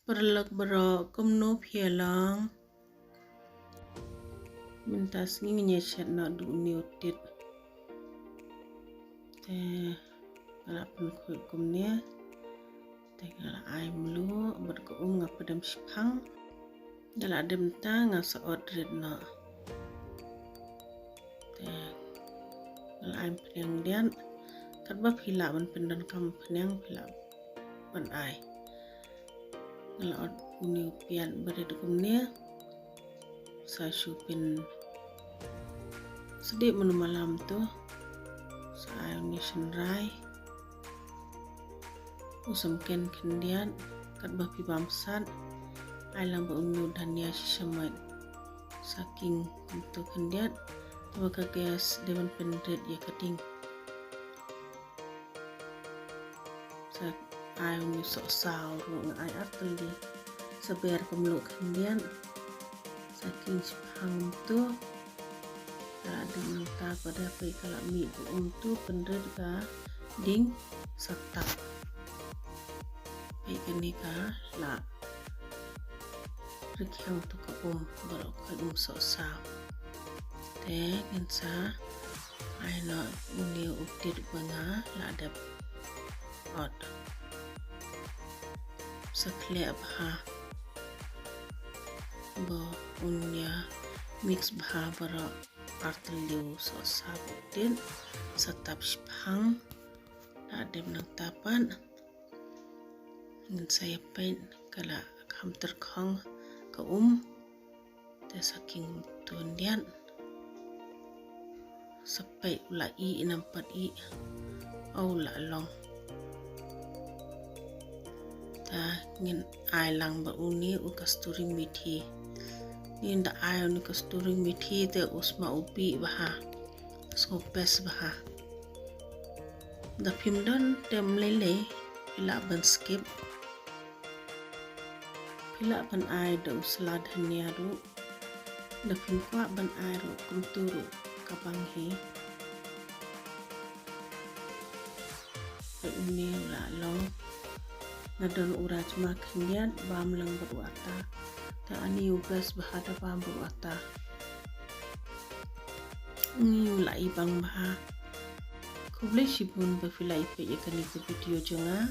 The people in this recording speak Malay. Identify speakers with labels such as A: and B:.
A: Perlek berok kumno pielang mintas ngi nyeshat na du niutit te ngalapan kuy kumnya te ngala ay mlu berko ngapadam sipang dala adem ta ngasa odred na te ngala ay penyang dian katba pila ban pendan kam penyang pila ban ay ngala od uni pian bered kumnya sa supin sedih menu malam tu sa ayuni senrai usam ken kendian kat bapi bamsan ay lang ba unu dania sisamat saking untuk kendian tu kagas dewan pendred ya kating sa ayuni sok saw ru ay atli saber kemluk kendian saking sipang tu ada manta pada pai kala mi untuk pendred ka ding satak pai kini ka la rekyang tu ka barok ka so sa te kensa ai na uni update banga la ada od sakle abha bo unya mix bha bara arteliu so sabutin setap sipang ada menang tapan ingin saya pain kala kam terkong ke te saking tundian sampai ula i nampat i au la long ta ngin ai lang ba uni u kasturi mithi inda ayo ni kasturi mithi te usma upi baha skopes baha da pimdon tem lele pila ban skip pila ban ay da usla dhania ru da pimkwa ban ay ru kumturu kabanghi ini la long nadon uraj makhnian bam lang berwata ta ani ugas bahada bam berwata ni lai bang bah kuble shibun ba filai pe yakani video jonga